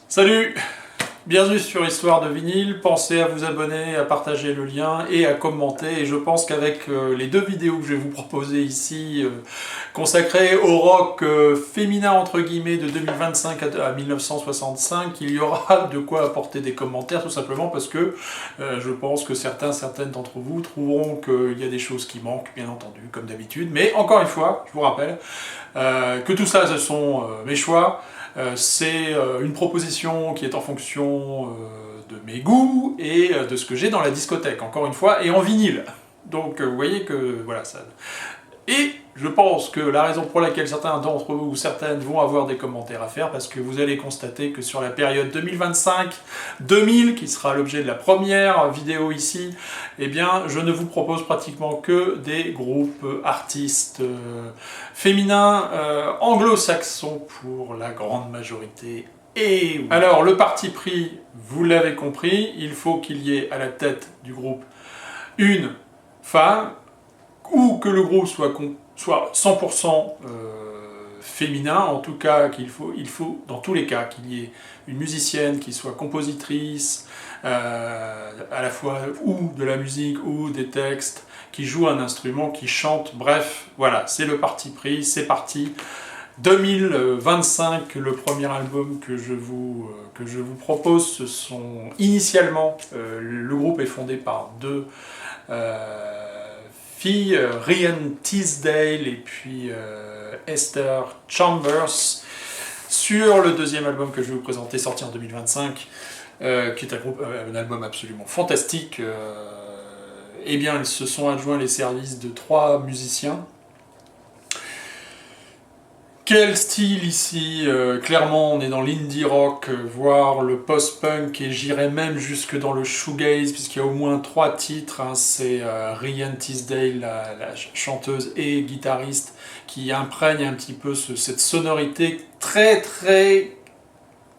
Salut! Bienvenue sur Histoire de vinyle, pensez à vous abonner, à partager le lien et à commenter. Et je pense qu'avec les deux vidéos que je vais vous proposer ici, consacrées au rock féminin entre guillemets de 2025 à 1965, il y aura de quoi apporter des commentaires, tout simplement parce que je pense que certaines d'entre vous trouveront qu'il y a des choses qui manquent, bien entendu, comme d'habitude. Mais encore une fois, je vous rappelle que tout ça, ce sont mes choix. C'est une proposition qui est en fonction de mes goûts et de ce que j'ai dans la discothèque, encore une fois, et en vinyle. Donc vous voyez que voilà ça. Et je pense que la raison pour laquelle certains d'entre vous ou certaines vont avoir des commentaires à faire, parce que vous allez constater que sur la période 2025-2000, qui sera l'objet de la première vidéo ici, eh bien, je ne vous propose pratiquement que des groupes artistes féminins anglo-saxons pour la grande majorité. Et oui. Alors, le parti pris, vous l'avez compris, il faut qu'il y ait à la tête du groupe une femme, ou que le groupe soit 100% féminin, en tout cas il faut dans tous les cas qu'il y ait une musicienne qui soit compositrice, à la fois ou de la musique ou des textes, qui joue un instrument, qui chante, bref, voilà, c'est le parti pris, c'est parti. 2025, le premier album que je vous propose, ce sont initialement, le groupe est fondé par deux filles, Rhian Teasdale et puis Esther Chambers, sur le deuxième album que je vais vous présenter, sorti en 2025, qui est un album absolument fantastique. Eh bien, ils se sont adjoints les services de trois musiciens. Quel style ici, clairement on est dans l'indie rock, voire le post-punk, et j'irais même jusque dans le shoegaze, puisqu'il y a au moins trois titres, hein. C'est Rhian Teasdale, la chanteuse et guitariste, qui imprègne un petit peu cette sonorité très très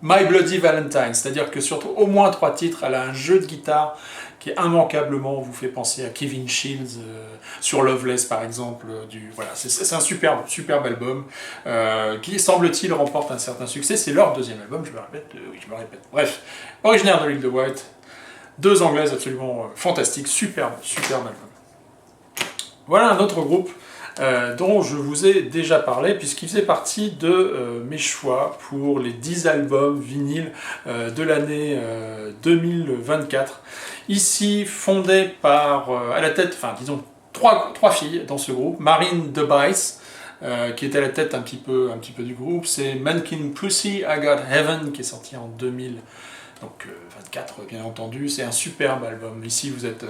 My Bloody Valentine, c'est-à-dire que sur au moins trois titres, elle a un jeu de guitare qui immanquablement vous fait penser à Kevin Shields sur Loveless par exemple. Voilà, c'est un superbe album qui semble-t-il remporte un certain succès. C'est leur deuxième album, je me répète. Bref, originaire de l'île de Wight, deux anglaises absolument fantastiques, superbe album. Voilà un autre groupe dont je vous ai déjà parlé, puisqu'il faisait partie de mes choix pour les 10 albums vinyles de l'année 2024. Ici, fondé par, à la tête, enfin disons, trois filles dans ce groupe. Marine DeBrice, qui était à la tête un petit peu du groupe. C'est Mannequin Pussy, I Got Heaven, qui est sorti en 2000. Donc 24 bien entendu, c'est un superbe album. Ici vous êtes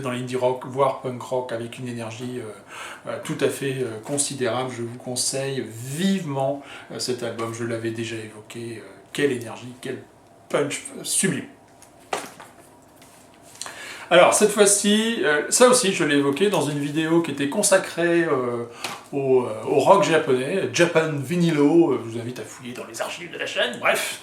dans l'indie rock, voire punk rock, avec une énergie tout à fait considérable. Je vous conseille vivement cet album, je l'avais déjà évoqué. Quelle énergie, quel punch sublime. Alors cette fois-ci, ça aussi je l'ai évoqué dans une vidéo qui était consacrée au rock japonais, Japan Vinilo. Je vous invite à fouiller dans les archives de la chaîne, bref.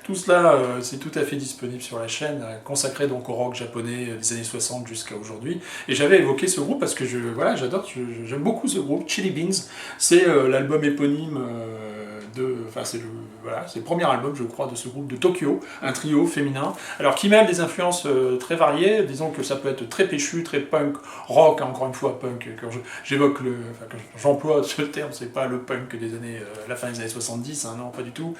Tout cela, c'est tout à fait disponible sur la chaîne, consacré donc au rock japonais des années 60 jusqu'à aujourd'hui. Et j'avais évoqué ce groupe parce que j'aime beaucoup ce groupe, Chili Beans. C'est l'album éponyme c'est le premier album, je crois, de ce groupe de Tokyo, un trio féminin. Alors qui mêle des influences très variées, disons que ça peut être très péchu, très punk, rock, hein, encore une fois punk. Quand quand j'emploie ce terme, c'est pas le punk des années, la fin des années 70, hein, non, pas du tout.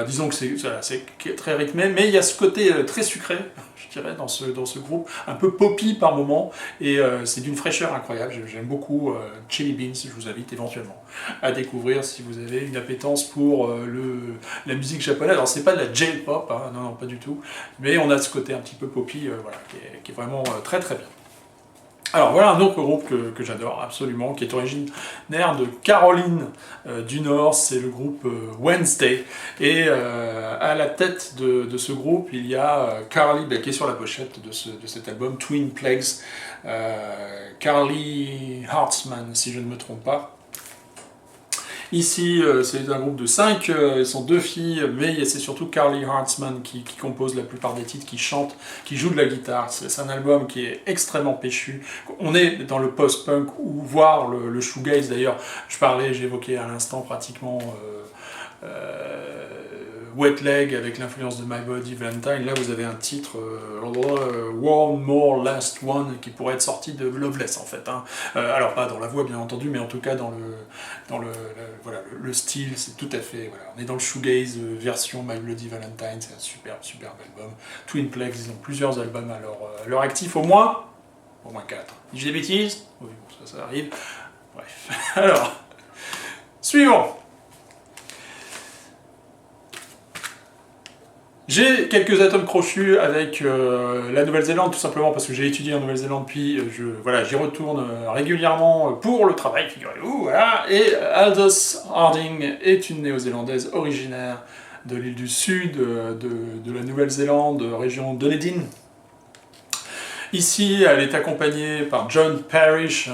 Disons que c'est très rythmé, mais il y a ce côté très sucré, je dirais, dans ce groupe, un peu poppy par moment, et c'est d'une fraîcheur incroyable. J'aime beaucoup Chili Beans, je vous invite éventuellement à découvrir si vous avez une appétence pour la musique japonaise. Alors c'est pas de la J-pop, hein, non, pas du tout, mais on a ce côté un petit peu poppy, voilà, qui est vraiment très très bien. Alors voilà un autre groupe que j'adore absolument, qui est originaire de Caroline du Nord, c'est le groupe Wednesday. Et à la tête de ce groupe, il y a Carly, qui est sur la pochette de cet album, Twin Plagues, Carly Hartzman, si je ne me trompe pas. Ici, c'est un groupe de 5, ils sont 2 filles, mais c'est surtout Carly Hartzman qui compose la plupart des titres, qui chante, qui joue de la guitare. C'est un album qui est extrêmement péchu. On est dans le post-punk, ou voire le shoegaze d'ailleurs. J'évoquais à l'instant pratiquement Wet Leg avec l'influence de My Bloody Valentine. Là, vous avez un titre, One More Last One, qui pourrait être sorti de Loveless, en fait. Hein. Alors, pas dans la voix, bien entendu, mais en tout cas, voilà, le style, c'est tout à fait... Voilà, on est dans le shoegaze version My Bloody Valentine, c'est un superbe album. Twin Plex, ils ont plusieurs albums à leur actif, au moins 4. J'ai des bêtises? Oui, bon, ça arrive. Bref, alors, suivant. J'ai quelques atomes crochus avec la Nouvelle-Zélande, tout simplement parce que j'ai étudié en Nouvelle-Zélande, puis voilà, j'y retourne régulièrement pour le travail, figurez-vous, voilà. Et Aldous Harding est une néo-zélandaise originaire de l'île du Sud, de la Nouvelle-Zélande, région Dunedin. Ici, elle est accompagnée par John Parrish,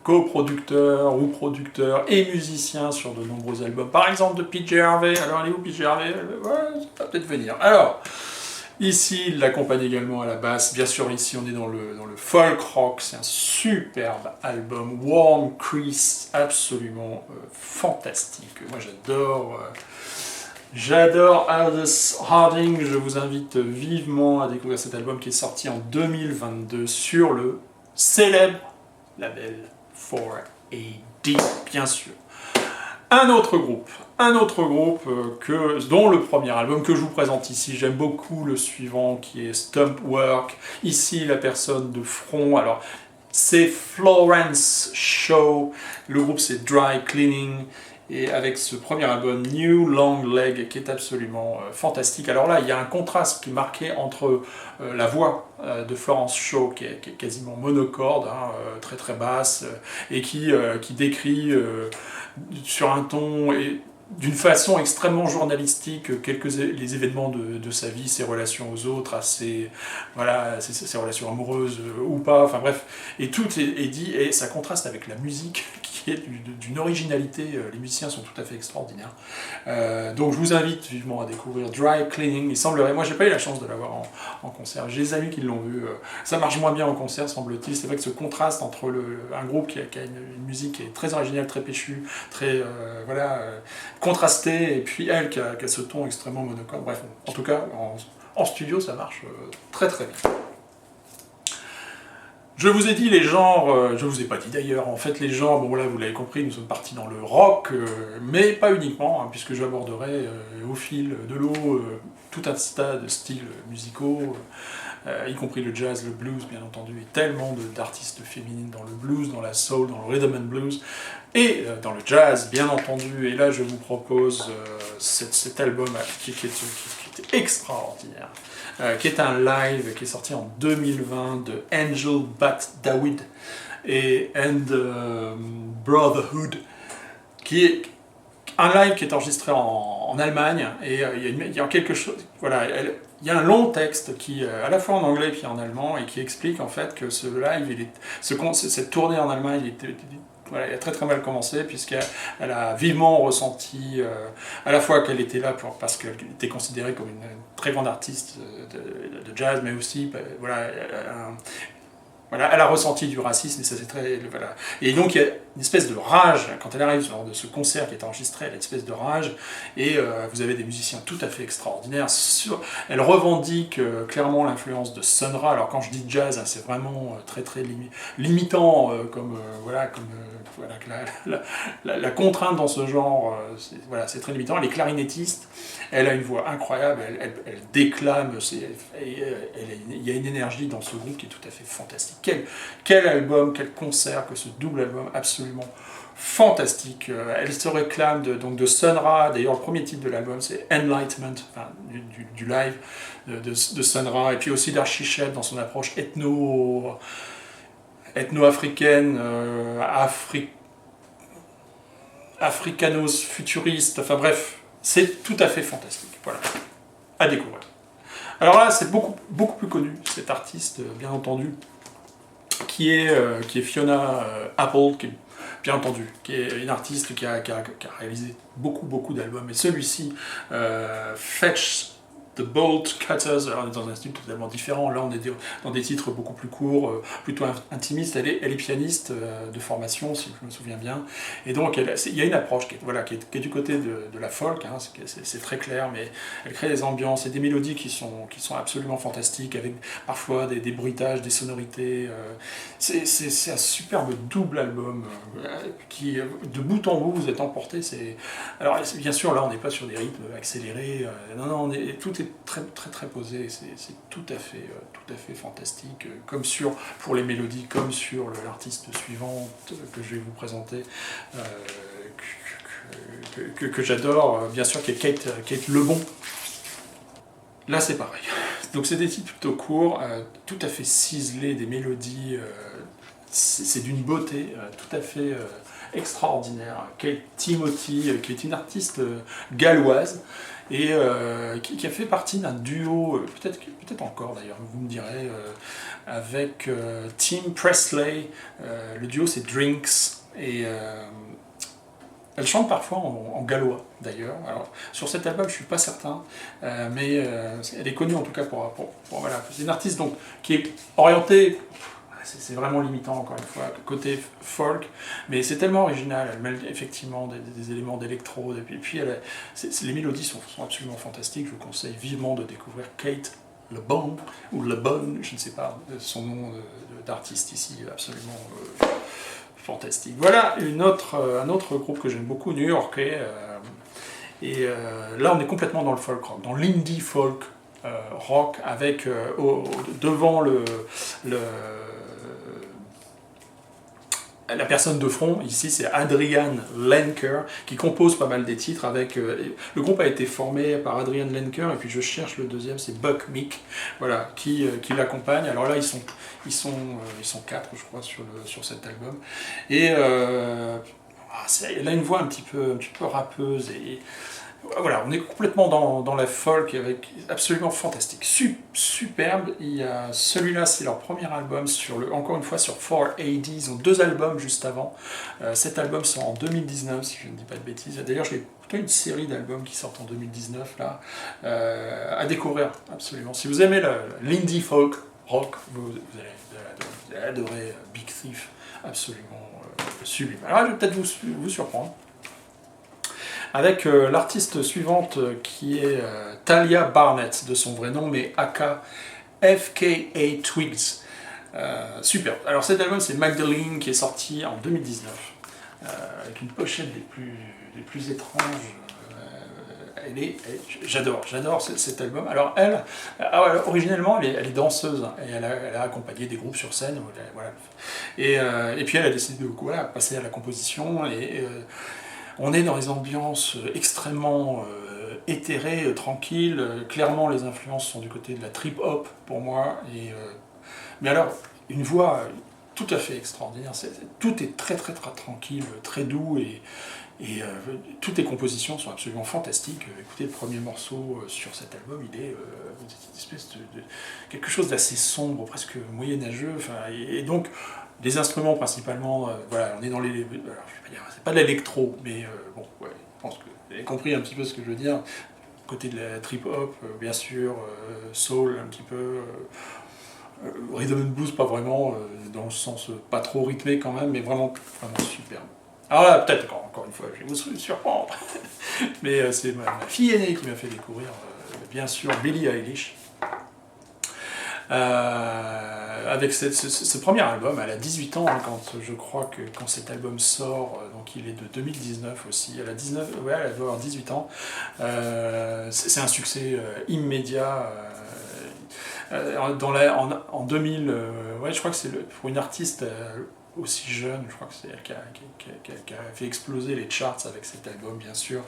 coproducteur ou producteur et musicien sur de nombreux albums. Par exemple de PJ Harvey. Alors, elle est où PJ Harvey? Ouais, ça va peut-être venir. Alors, ici, il l'accompagne également à la basse. Bien sûr, ici, on est dans le folk rock. C'est un superbe album. Warm Crease, absolument fantastique. Moi, J'adore Aldous Harding, je vous invite vivement à découvrir cet album qui est sorti en 2022 sur le célèbre label 4AD, bien sûr. Un autre groupe dont le premier album que je vous présente ici, j'aime beaucoup le suivant qui est Stump Work. Ici, la personne de front, alors c'est Florence Shaw, le groupe c'est Dry Cleaning. Et avec ce premier album, New Long Leg, qui est absolument fantastique. Alors là, il y a un contraste qui est marqué entre la voix de Florence Shaw, qui est quasiment monocorde, hein, très très basse, et qui décrit sur un ton et d'une façon extrêmement journalistique les événements de sa vie, ses relations aux autres, ses relations amoureuses ou pas, enfin bref, et tout est dit, et ça contraste avec la musique qui est d'une originalité, les musiciens sont tout à fait extraordinaires. Donc je vous invite vivement à découvrir Dry Cleaning, il semblerait, moi j'ai pas eu la chance de l'avoir en concert, j'ai des amis qui l'ont vu, ça marche moins bien en concert semble-t-il, c'est vrai que ce contraste entre un groupe qui a une musique qui est très originale, très péchue, très contrastée, et puis elle qui a ce ton extrêmement monocorde, bref, en tout cas en studio ça marche très très bien. Je vous ai dit les genres, je vous ai pas dit d'ailleurs, en fait les genres, bon là vous l'avez compris, nous sommes partis dans le rock, mais pas uniquement, hein, puisque j'aborderai au fil de l'eau tout un tas de styles musicaux, y compris le jazz, le blues bien entendu, et tellement d'artistes féminines dans le blues, dans la soul, dans le rhythm and blues, et dans le jazz bien entendu, et là je vous propose cet album qui est extraordinaire. Qui est un live qui est sorti en 2020 de Angel Bat Dawid and Brotherhood, qui est un live qui est enregistré en Allemagne, et il y a quelque chose, voilà, il y a un long texte qui, à la fois en anglais et en allemand, et qui explique en fait que ce live, cette tournée en Allemagne, voilà, elle a très très mal commencé, puisqu'elle a vivement ressenti à la fois qu'elle était là parce qu'elle était considérée comme une très grande artiste de jazz, mais aussi voilà, elle a ressenti du racisme, et ça c'est très... Voilà. Et donc il y a une espèce de rage, quand elle arrive lors de ce concert qui est enregistré, elle a une espèce de rage, et vous avez des musiciens tout à fait extraordinaires. Elle revendique clairement l'influence de Sun Ra. Alors quand je dis jazz, hein, c'est vraiment très très limitant, la contrainte dans ce genre, c'est très limitant. Elle est clarinettiste, elle a une voix incroyable, elle déclame, il y a une énergie dans ce groupe qui est tout à fait fantastique. Quel album, quel concert, que ce double album absolument fantastique. Elle se réclame de Sun Ra, d'ailleurs le premier titre de l'album c'est Enlightenment, enfin, du live de Sun Ra, et puis aussi d'Archichet dans son approche ethno-africaine, africanos futuriste, enfin bref, c'est tout à fait fantastique, voilà, à découvrir. Alors là, c'est beaucoup plus connu, cet artiste, bien entendu, qui est Fiona Apple, bien entendu, qui est une artiste qui a réalisé beaucoup d'albums, et celui-ci, Fetch The Bolt Cutters, alors on est dans un style totalement différent, là on est dans des titres beaucoup plus courts, plutôt intimistes, elle est pianiste de formation, si je me souviens bien, et donc il y a une approche qui est du côté de la folk, hein, c'est très clair, mais elle crée des ambiances et des mélodies qui sont absolument fantastiques, avec parfois des bruitages, des sonorités, c'est un superbe double album, qui de bout en bout vous êtes emporté, alors bien sûr là on n'est pas sur des rythmes accélérés, non, tout est très très très posé, c'est tout à fait fantastique, pour les mélodies, comme sur l'artiste suivante que je vais vous présenter, que j'adore, bien sûr, qui est Kate Lebon. Là c'est pareil, donc c'est des titres plutôt courts, tout à fait ciselés, des mélodies, c'est d'une beauté tout à fait extraordinaire. Kate Timothy, qui est une artiste galloise, et qui a fait partie d'un duo, peut-être encore d'ailleurs, vous me direz, avec Tim Presley. Le duo c'est Drinks, et elle chante parfois en gallois d'ailleurs. Alors sur cet album je suis pas certain, mais elle est connue en tout cas voilà. C'est une artiste donc qui est orientée. C'est vraiment limitant, encore une fois, côté folk, mais c'est tellement original, elle mêle effectivement des éléments d'électro, et puis les mélodies sont absolument fantastiques, je vous conseille vivement de découvrir Kate Lebon, ou Lebon, je ne sais pas son nom d'artiste ici, absolument fantastique. Voilà un autre groupe que j'aime beaucoup, new-yorkais, et là on est complètement dans le folk rock, dans l'indie folk rock, avec devant la personne de front, ici c'est Adrian Lenker, qui compose pas mal des titres avec... le groupe a été formé par Adrian Lenker, et puis je cherche le deuxième, c'est Buck Meek, voilà, qui l'accompagne. Alors là, ils sont 4, je crois, sur cet album. Et elle a une voix un petit peu rappeuse, et voilà, on est complètement dans la folk, avec absolument fantastique, superbe. Il y a celui-là, c'est leur premier album, encore une fois sur 4AD, ils ont 2 albums juste avant. Cet album sort en 2019, si je ne dis pas de bêtises. D'ailleurs, j'ai plutôt une série d'albums qui sortent en 2019 là, à découvrir absolument. Si vous aimez l'indie folk rock, vous allez adorer Big Thief, absolument sublime. Alors, je vais peut-être vous surprendre avec l'artiste suivante, qui est Talia Barnett, de son vrai nom, mais aka FKA Twigs. Super. Alors cet album, c'est Magdalene, qui est sorti en 2019, avec une pochette des plus étranges. J'adore cet album. Alors originellement, elle est danseuse, hein, et elle a accompagné des groupes sur scène. Voilà. Et puis elle a décidé de passer à la composition, et on est dans des ambiances extrêmement éthérées, tranquilles. Clairement, les influences sont du côté de la trip-hop pour moi. Mais alors, une voix tout à fait extraordinaire. Tout est très très très tranquille, très doux, et toutes les compositions sont absolument fantastiques. Écoutez, le premier morceau sur cet album, il est une espèce de quelque chose d'assez sombre, presque moyenâgeux. Et donc, les instruments principalement, voilà, on est dans les... c'est pas de l'électro, mais bon, ouais, je pense que vous avez compris un petit peu ce que je veux dire. Côté de la trip-hop, bien sûr, soul un petit peu, rhythm and blues pas vraiment, dans le sens pas trop rythmé quand même, mais vraiment superbe. Alors là, peut-être encore une fois, je vais vous surprendre, mais c'est ma fille aînée qui m'a fait découvrir, bien sûr, Billie Eilish. Avec ce premier album, elle a 18 ans, hein, je crois que quand cet album sort, donc il est de 2019 aussi, elle doit avoir 18 ans. C'est un succès immédiat. En 2000, je crois que c'est pour une artiste aussi jeune, je crois que c'est elle qui a fait exploser les charts avec cet album, bien sûr.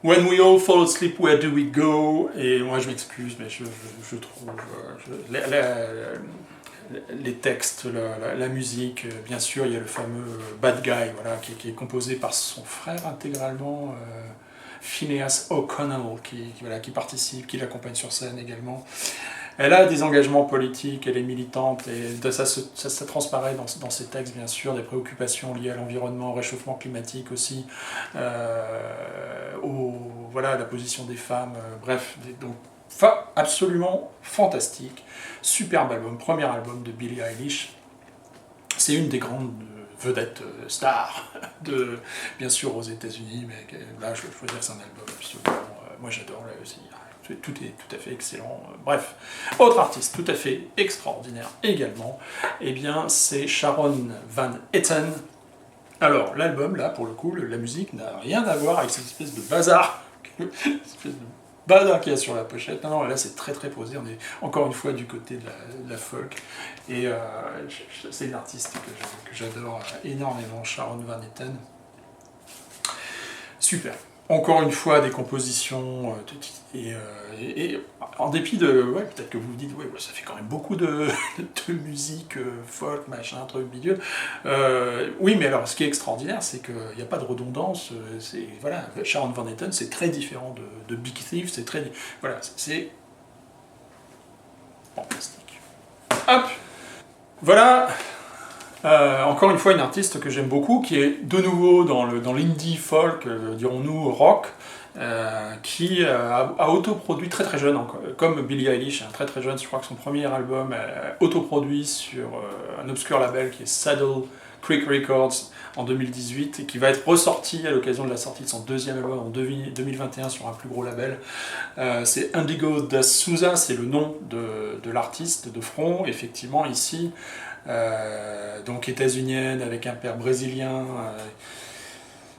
When we all fall asleep, where do we go? Et moi je m'excuse, mais je trouve les textes, la musique, bien sûr, il y a le fameux Bad Guy, voilà, qui est composé par son frère intégralement, Phineas O'Connell, qui participe, qui l'accompagne sur scène également. Elle a des engagements politiques, elle est militante, et ça transparaît dans ses textes, bien sûr, des préoccupations liées à l'environnement, au réchauffement climatique aussi, voilà, la position des femmes, bref, donc absolument fantastique, superbe album, premier album de Billie Eilish. C'est une des grandes vedettes stars, bien sûr aux États-Unis, mais là je veux dire c'est un album absolument, moi j'adore là aussi. Tout est tout à fait excellent. Bref, autre artiste tout à fait extraordinaire également, eh bien c'est Sharon Van Etten. Alors l'album là pour le coup, la musique n'a rien à voir avec cette espèce de bazar, qu'il y a sur la pochette. Non, là c'est très très posé, on est encore une fois du côté de la folk. Et c'est une artiste que j'adore énormément, Sharon Van Etten. Super. Encore une fois, des compositions, et en dépit de... Ouais, peut-être que vous vous dites, ouais, ça fait quand même beaucoup de musique, folk, machin, truc, bidule. Oui, mais alors, ce qui est extraordinaire, c'est qu'il n'y a pas de redondance. Voilà, Sharon Van Etten, c'est très différent de Big Thief, c'est très... Voilà, c'est... fantastique. Hop. Voilà. Encore une fois, une artiste que j'aime beaucoup, qui est de nouveau dans l'indie folk, dirons-nous rock, qui a autoproduit très très jeune, comme Billie Eilish, très très jeune. Je crois que son premier album autoproduit sur un obscur label qui est Saddle Creek Records en 2018, et qui va être ressorti à l'occasion de la sortie de son deuxième album en 2021 sur un plus gros label. C'est Indigo da Souza, c'est le nom de l'artiste de front, effectivement ici. Donc états-unienne avec un père brésilien.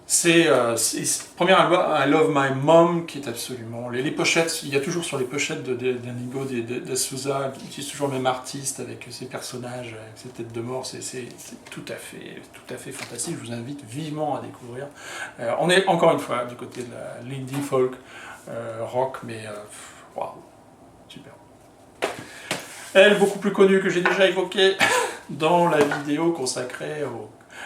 C'est le premier album, I Love My Mom, qui est absolument... Les pochettes, il y a toujours sur les pochettes d'Indigo da Souza, qui utilise toujours le même artiste avec ses personnages, avec ses têtes de mort, c'est tout à fait fantastique. Je vous invite vivement à découvrir. On est encore une fois du côté de l'indie folk rock, mais waouh, super. Elle, beaucoup plus connue, que j'ai déjà évoquée dans la vidéo consacrée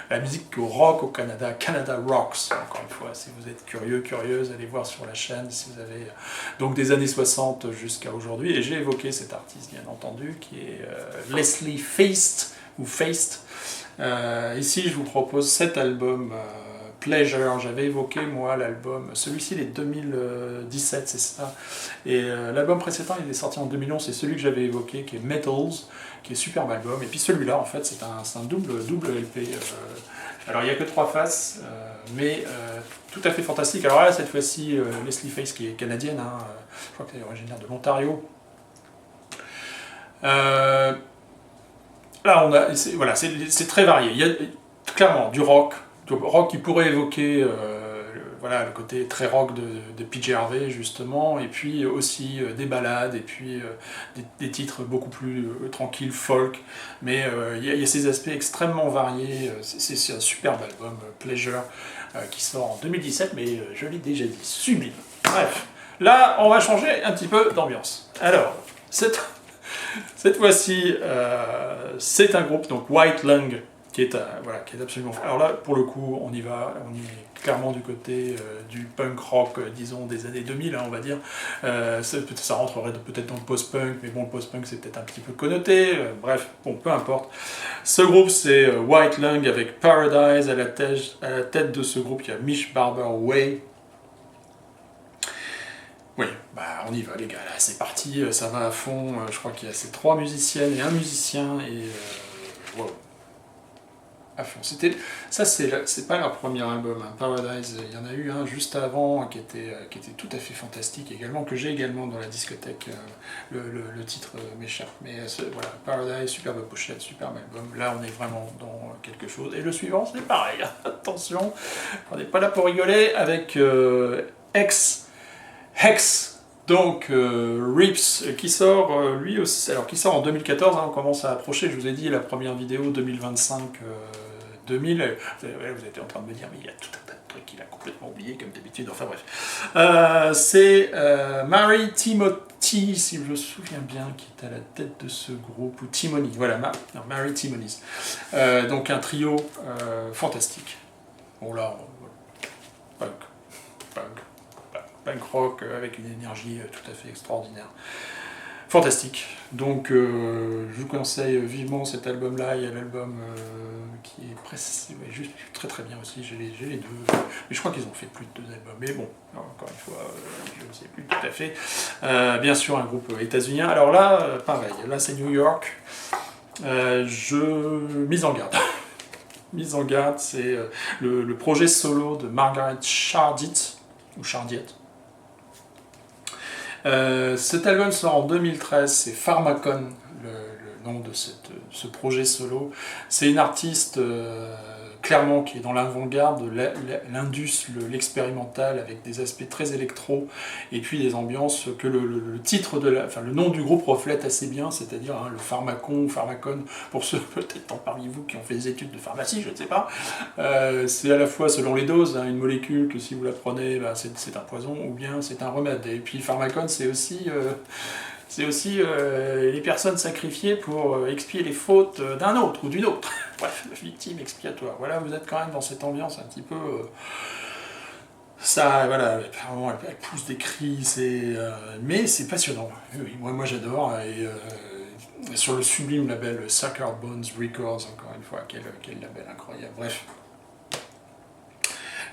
à la musique au rock au Canada, Canada Rocks, encore une fois, si vous êtes curieux, curieuse, allez voir sur la chaîne, si vous avez donc des années 60 jusqu'à aujourd'hui, et j'ai évoqué cet artiste, bien entendu, qui est Leslie Feist, ou Feist. Ici, je vous propose cet album, Pleasure. J'avais évoqué moi l'album, celui-ci il est 2017, c'est ça, et l'album précédent il est sorti en 2011, c'est celui que j'avais évoqué qui est Metals, qui est superbe album, et puis celui-là en fait c'est un double LP, alors il n'y a que 3 faces, mais tout à fait fantastique. Alors là cette fois-ci Leslie Feist qui est canadienne, je crois qu'elle est originaire de l'Ontario. Là on a, voilà, c'est très varié, il y a clairement du rock qui pourrait évoquer voilà, le côté très rock de PJ Harvey justement, et puis aussi des ballades, et puis des titres beaucoup plus tranquilles, folk, mais il y a ces aspects extrêmement variés. C'est un superbe album, Pleasure, qui sort en 2017, mais je l'ai déjà dit, sublime. Bref, là on va changer un petit peu d'ambiance. Alors, cette fois-ci, c'est un groupe, donc White Lung, qui est absolument... Alors là, pour le coup, on y est clairement du côté du punk rock, disons, des années 2000, on va dire. Ça rentrerait peut-être dans le post-punk, mais bon, le post-punk, c'est peut-être un petit peu connoté. Bref, bon, peu importe. Ce groupe, c'est White Lung avec Paradise. À la tête de ce groupe, il y a Mish Barber Way. Oui, bah on y va les gars, là c'est parti, ça va à fond. Je crois qu'il y a ces 3 musiciennes et un musicien, et wow. À fond. Ça c'est pas leur premier album, Paradise, il y en a eu un juste avant qui était tout à fait fantastique également, que j'ai également dans la discothèque, le titre m'échappe, mais voilà, Paradise, superbe pochette, superbe album, là on est vraiment dans quelque chose, et le suivant c'est pareil, attention, on n'est pas là pour rigoler, avec Hex, donc Rips, qui sort lui aussi, alors qui sort en 2014, on commence à approcher, je vous ai dit la première vidéo 2025, 2000, vous êtes en train de me dire mais il y a tout un tas de trucs qu'il a complètement oublié comme d'habitude, enfin bref. C'est Mary Timothy, si je me souviens bien, qui est à la tête de ce groupe, ou Timony, voilà, Mary Timony. Donc un trio fantastique. Bon là, punk rock avec une énergie tout à fait extraordinaire. fantastique. Donc je vous conseille vivement cet album-là. Il y a l'album qui est juste très très bien aussi. J'ai les deux, mais je crois qu'ils ont fait plus de 2 albums. Mais bon, encore une fois, je ne sais plus tout à fait. Bien sûr, un groupe états-unien. Alors là, pareil. Là, c'est New York. Mise en garde. Mise en garde, c'est le projet solo de Margaret Chardiet, ou Chardiet. Cet album sort en 2013, c'est Pharmakon, le nom de ce projet solo. C'est une artiste clairement qui est dans l'avant-garde, l'indus, l'expérimental, avec des aspects très électro, et puis des ambiances que le titre le nom du groupe reflète assez bien, c'est-à-dire le Pharmakon ou Pharmakon, pour ceux peut-être parmi vous qui ont fait des études de pharmacie, je ne sais pas. C'est à la fois selon les doses, une molécule que si vous la prenez, c'est un poison, ou bien c'est un remède. Et puis Pharmakon, c'est aussi les personnes sacrifiées pour expier les fautes d'un autre ou d'une autre. Bref, victime expiatoire. Voilà, vous êtes quand même dans cette ambiance un petit peu... ça, voilà, apparemment, elle pousse des cris, mais c'est passionnant. Oui, moi j'adore. Et sur le sublime label Sucker Bones Records, encore une fois, quel label incroyable. Bref.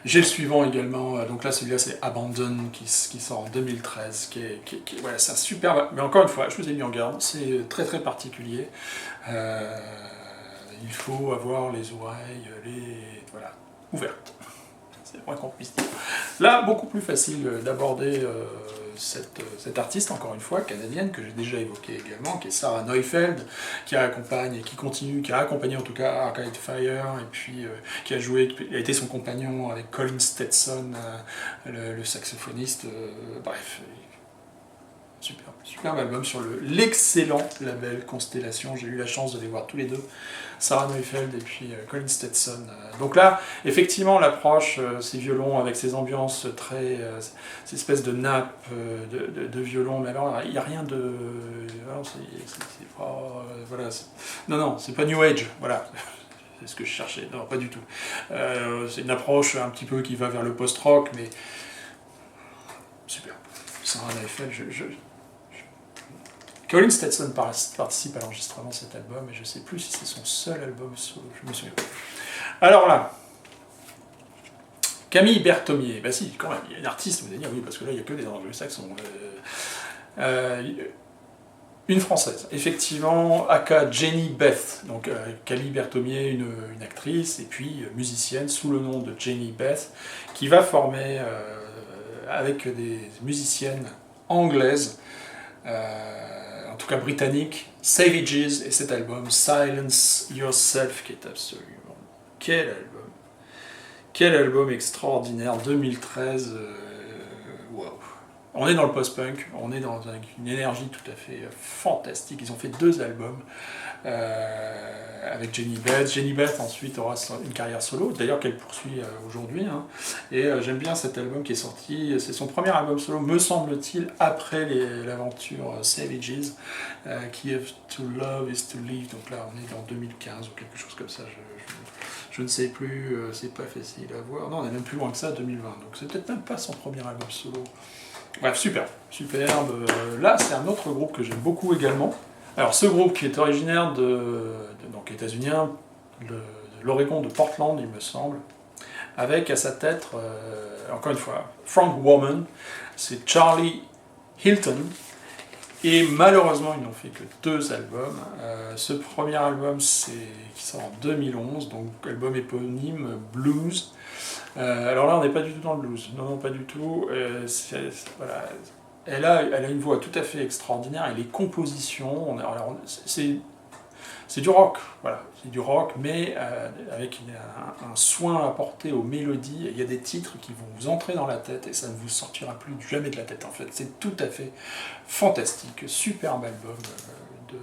J'ai le suivant également, donc là celui-là c'est Abandon qui sort en 2013, voilà, c'est un super... Mais encore une fois, je vous ai mis en garde, c'est très très particulier. Il faut avoir les oreilles voilà, ouvertes, c'est le moins qu'on puisse dire. Là, beaucoup plus facile d'aborder cette artiste, encore une fois, canadienne, que j'ai déjà évoquée également, qui est Sarah Neufeld, qui accompagne et qui continue, qui a accompagné en tout cas Arcade Fire, et puis qui a été son compagnon avec Colin Stetson, le saxophoniste, bref. Superbe album sur l'excellent label Constellation. J'ai eu la chance de les voir tous les deux, Sarah Neufeld et puis Colin Stetson. Donc là, effectivement, l'approche, ces violons avec ces ambiances très... ces espèces de nappes de violon, mais alors il n'y a rien de... c'est pas... voilà, non, c'est pas New Age, voilà. C'est ce que je cherchais, non, pas du tout. C'est une approche un petit peu qui va vers le post-rock, mais... super. Sarah Neufeld, Colin Stetson participe à l'enregistrement de cet album, et je ne sais plus si c'est son seul album solo, je me souviens pas. Alors là, Camille Berthomier, bah si, quand même, il y a une artiste, vous allez dire, oui, parce que là, il n'y a que des anglo-saxons. Une française, effectivement, aka Jenny Beth, donc Camille Berthomier, une actrice, et puis musicienne, sous le nom de Jenny Beth, qui va former, avec des musiciennes anglaises, en tout cas britannique, Savages, et cet album Silence Yourself, qui est absolument... Quel album extraordinaire, 2013, waouh. On est dans le post-punk, on est dans une énergie tout à fait fantastique. Ils ont fait 2 albums avec Jenny Beth. Jenny Beth ensuite aura une carrière solo, d'ailleurs qu'elle poursuit aujourd'hui. Hein. Et j'aime bien cet album qui est sorti, c'est son premier album solo, me semble-t-il, après l'aventure Savages, qui est To Love is to Live. Donc là on est dans 2015 ou quelque chose comme ça. Je ne sais plus, c'est pas facile à voir. Non, on est même plus loin que ça, 2020. Donc c'est peut-être même pas son premier album solo. Bref, superbe. Là, c'est un autre groupe que j'aime beaucoup également. Alors, ce groupe qui est originaire donc états-unien, de l'Oregon, de Portland, il me semble, avec à sa tête, encore une fois, Frank Woman, c'est Charlie Hilton, et malheureusement, ils n'ont fait que 2 albums. Ce premier album, qui sort en 2011, donc album éponyme, Blues. Alors là, on n'est pas du tout dans le blues, non, pas du tout. Voilà. Elle a une voix tout à fait extraordinaire, et les compositions, c'est du rock, voilà, c'est du rock, mais avec un soin apporté aux mélodies. Il y a des titres qui vont vous entrer dans la tête, et ça ne vous sortira plus jamais de la tête, en fait. C'est tout à fait fantastique, superbe album de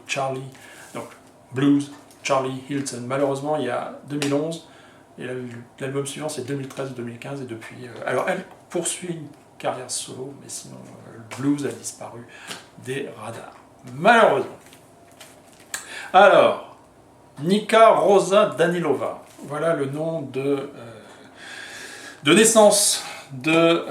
Charlie, donc Blues, Charlie Hilton. Malheureusement, il y a 2011, et l'album suivant c'est 2013-2015, et depuis... alors elle poursuit une carrière solo, mais sinon le blues a disparu des radars, malheureusement. Alors, Nika Rosa Danilova, voilà le nom de naissance de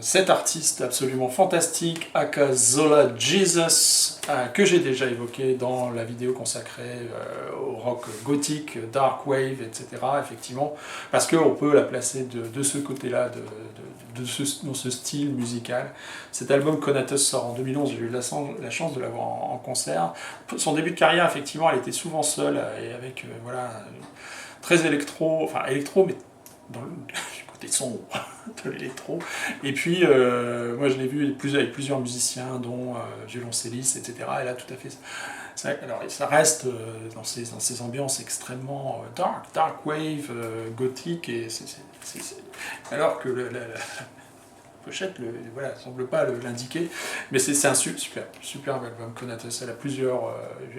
cet artiste absolument fantastique, aka Zola Jesus, que j'ai déjà évoqué dans la vidéo consacrée au rock gothique, dark wave, etc. Effectivement, parce qu'on peut la placer de ce côté-là, dans ce style musical. Cet album Conatus sort en 2011, j'ai eu la chance de l'avoir en concert. Son début de carrière, effectivement, elle était souvent seule, et avec, voilà, très électro, enfin électro, mais dans le côté sombre de l'électro. Et puis, moi je l'ai vu avec plusieurs musiciens, dont violoncellistes, etc. Et là, tout à fait, alors, ça reste dans ces ambiances extrêmement dark wave, gothique, et alors que la pochette voilà, semble pas l'indiquer, mais c'est un superbe album. Conatus, elle a plusieurs...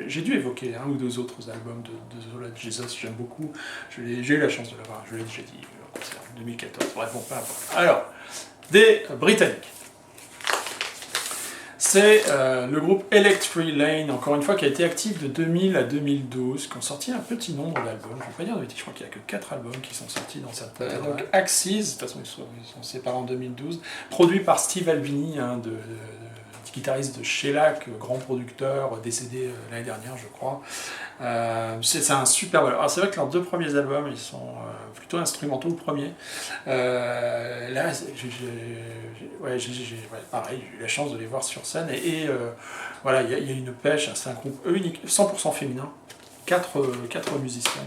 j'ai dû évoquer un ou deux autres albums de Zola Jesus, j'aime beaucoup. J'ai eu la chance de l'avoir, je l'ai déjà dit, en concert en 2014, bref, bon, peu importe. Alors, des Britanniques. C'est le groupe Electric Lane, encore une fois, qui a été actif de 2000 à 2012, qui ont sorti un petit nombre d'albums. Je ne vais pas dire de bêtises, je crois qu'il n'y a que 4 albums qui sont sortis dans cette période. Donc Axis, de toute façon ils sont séparés en 2012, produit par Steve Albini, guitariste de Shellac, grand producteur, décédé l'année dernière, je crois. C'est un super... Alors c'est vrai que leurs deux premiers albums, ils sont plutôt instrumentaux, le premier. Là, pareil, j'ai eu la chance de les voir sur scène, et voilà, il y a une pêche, c'est un groupe unique, 100% féminin, 4 musiciens.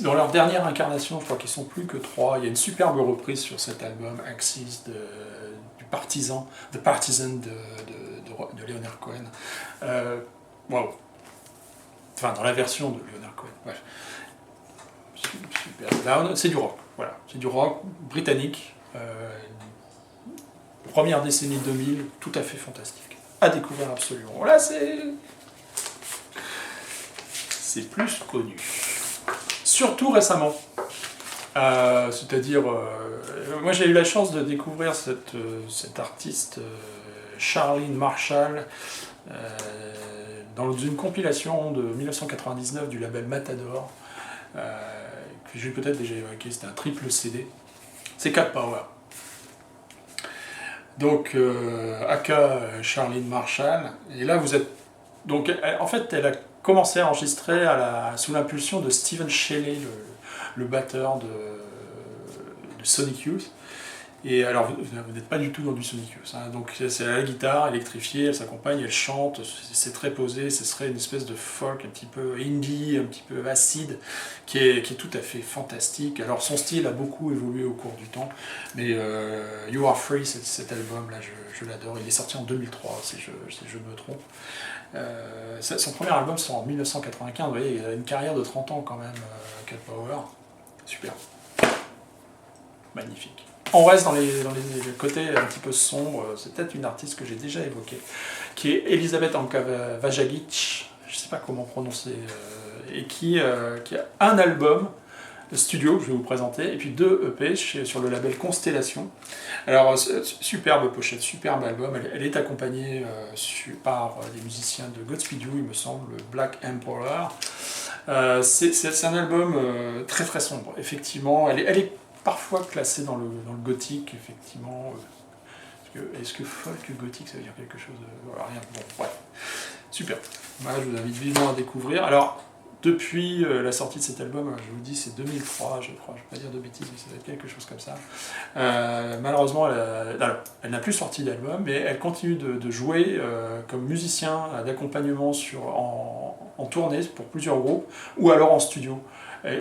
Dans leur dernière incarnation, je crois qu'ils sont plus que 3. Il y a une superbe reprise sur cet album, Axis, du Partisan, The Partisan de Leonard Cohen. Wow. Enfin, dans la version de Leonard Cohen. Bref. Super. C'est du rock. Voilà. C'est du rock britannique. Première décennie 2000, tout à fait fantastique. À découvrir absolument. Là, c'est plus connu. Surtout récemment. C'est-à-dire, moi j'ai eu la chance de découvrir cette artiste, Charlene Marshall, dans une compilation de 1999 du label Matador, que j'ai peut-être déjà évoqué, c'était un triple CD. C'est Cat Power. Donc, aka Charlene Marshall, et là vous êtes... Donc, en fait, elle a commencé à enregistrer sous l'impulsion de Steven Shelley, le batteur de Sonic Youth. Et alors, vous n'êtes pas du tout dans du Sonic Youth, hein. Donc c'est la guitare électrifiée, elle s'accompagne, elle chante, c'est très posé, ce serait une espèce de folk un petit peu indie, un petit peu acide, qui est tout à fait fantastique. Alors son style a beaucoup évolué au cours du temps, mais You Are Free, cet album-là, je l'adore. Il est sorti en 2003, si je me trompe. Son premier album sort en 1995, vous voyez, il a une carrière de 30 ans quand même, Cat Power. Super. Magnifique. On reste dans les côtés un petit peu sombres. C'est peut-être une artiste que j'ai déjà évoquée, qui est Elisabeth Vajagic, je ne sais pas comment prononcer, et qui a un album studio que je vais vous présenter, et puis 2 EP sur le label Constellation. Alors, superbe pochette, superbe album, elle est accompagnée par des musiciens de Godspeed You, il me semble, Black Emperor. C'est un album très très sombre, effectivement, elle est parfois classée dans le gothique, effectivement. Est-ce que folk gothique, ça veut dire quelque chose de... Voilà, rien. Bon, bref. Super. Voilà, je vous invite vivement à découvrir. Alors, depuis la sortie de cet album, je vous dis, c'est 2003, je crois, je ne vais pas dire de bêtises, mais ça doit être quelque chose comme ça. Malheureusement, elle n'a plus sorti d'album, mais elle continue de jouer comme musicien d'accompagnement en tournée pour plusieurs groupes, ou alors en studio,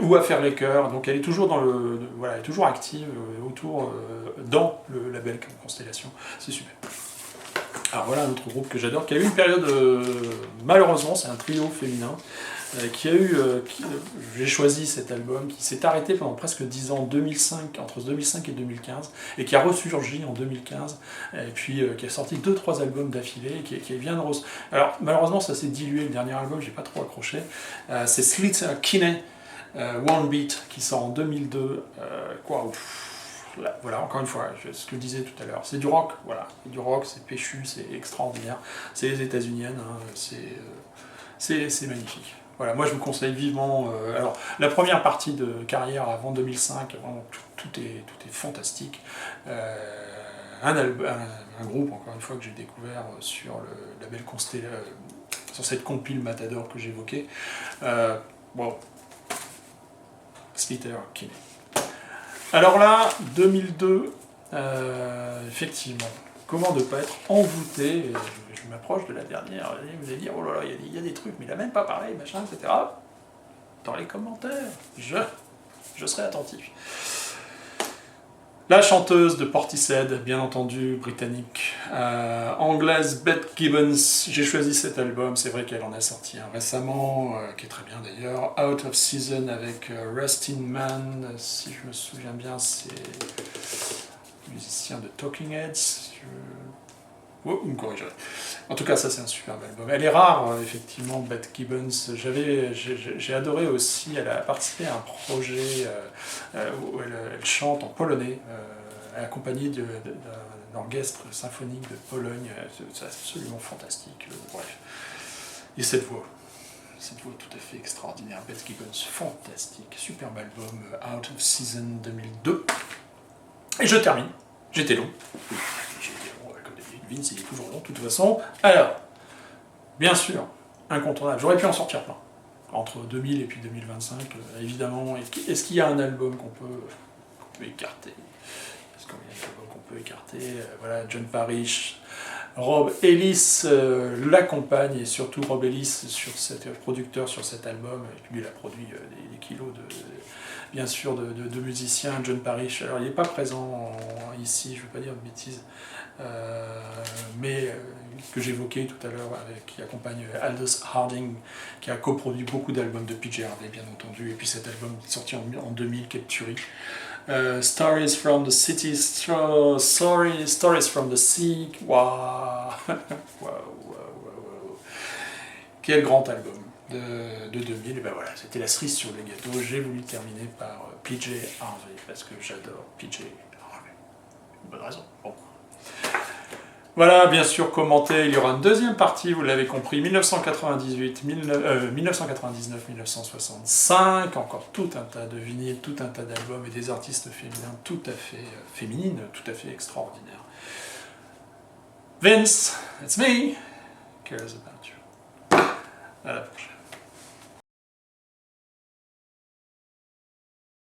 ou à faire les chœurs. Donc elle est toujours elle est toujours active dans le label Constellation. C'est super. Alors voilà un autre groupe que j'adore, qui a eu une période, malheureusement, c'est un trio féminin, j'ai choisi cet album, qui s'est arrêté pendant presque 10 ans, entre 2005 et 2015, et qui a ressurgi en 2015, et puis qui a sorti 2-3 albums d'affilée, qui vient de... Alors malheureusement ça s'est dilué, le dernier album, j'ai pas trop accroché, c'est Slither Kinney, One Beat, qui sort en 2002, voilà, encore une fois, ce que je disais tout à l'heure, c'est du rock, voilà, c'est du rock, c'est péchu, c'est extraordinaire, c'est les États-Uniennes, hein, c'est magnifique. Voilà, moi je vous conseille vivement. Alors, la première partie de carrière avant 2005, vraiment, tout est fantastique. Un groupe, encore une fois, que j'ai découvert sur le label Constellation, sur cette compile Matador que j'évoquais. Bon, Slater, Kinney. Alors là, 2002, effectivement, comment ne pas être envoûté, je m'approche de la dernière, vous allez dire, oh là là, il y a des trucs, mais il n'a même pas parlé, machin, etc. Dans les commentaires, je serai attentif. La chanteuse de Portishead, bien entendu, britannique, anglaise, Beth Gibbons. J'ai choisi cet album, c'est vrai qu'elle en a sorti un récemment, qui est très bien d'ailleurs. Out of Season avec Rustin Mann, si je me souviens bien, c'est musicien de Talking Heads. Oh, vous me corrigerez. En tout cas, ça c'est un superbe album. Elle est rare, effectivement, Beth Gibbons. J'ai adoré aussi, elle a participé à un projet où elle chante en polonais, accompagnée d'un orchestre symphonique de Pologne. C'est absolument fantastique. Bref. Et cette voix tout à fait extraordinaire. Beth Gibbons, fantastique. Superbe album, Out of Season 2002. Et je termine. J'étais long. Vince, il est toujours long de toute façon. Alors, bien sûr, incontournable. J'aurais pu en sortir plein. Entre 2000 et puis 2025, évidemment. Est-ce qu'il y a un album qu'on peut écarter? Est-ce qu'il y a un album qu'on peut écarter? Voilà, John Parrish, Rob Ellis l'accompagne, et surtout Rob Ellis, producteur sur cet album. Lui, il a produit des kilos bien sûr, de musiciens. John Parrish, alors il n'est pas présent ici, je ne veux pas dire de bêtises, mais que j'évoquais tout à l'heure, qui accompagne Aldous Harding, qui a coproduit beaucoup d'albums de PJ Harvey, bien entendu, et puis cet album sorti en 2000, quelle tuerie. Stories from the City, Stories from the Sea, waouh, quel grand album de 2000, et ben voilà, c'était la cerise sur le gâteau. J'ai voulu terminer par PJ Harvey, parce que j'adore PJ Harvey. Une bonne raison. Bon. Voilà, bien sûr, commenté, il y aura une deuxième partie, vous l'avez compris, 1998, 1999, 1965, encore tout un tas de vinyles, tout un tas d'albums et des artistes féminins tout à fait féminines, tout à fait extraordinaires. Vince, it's me, cares about you. À la prochaine.